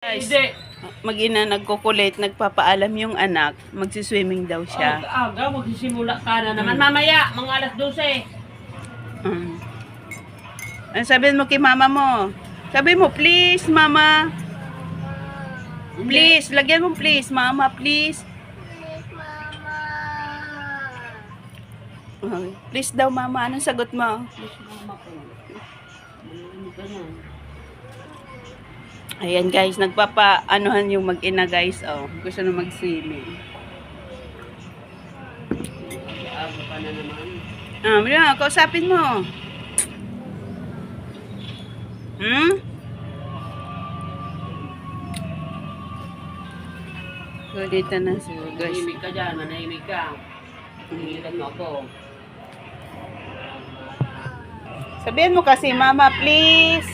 Guys, Hindi. mag-ina nagkukulit, nagpapaalam yung anak, magsiswimming daw siya. Aga, magsisimula ka na naman. Mamaya, mga alas 12. Ano sabihin mo kay mama mo? Sabi mo, please, mama. Please, lagyan mo please, mama, please. Please daw, mama. Anong sagot mo? Ayan guys, nagpapa-anuhan yung mag-ina guys. Oh, gusto na mag-swimming. Aga pa na naman. Mira, kausapin mo. So, dito na si guys. Manahimik ka dyan, manahimik ka. Hinihilan mo ako. Sabihin mo kasi, mama, please.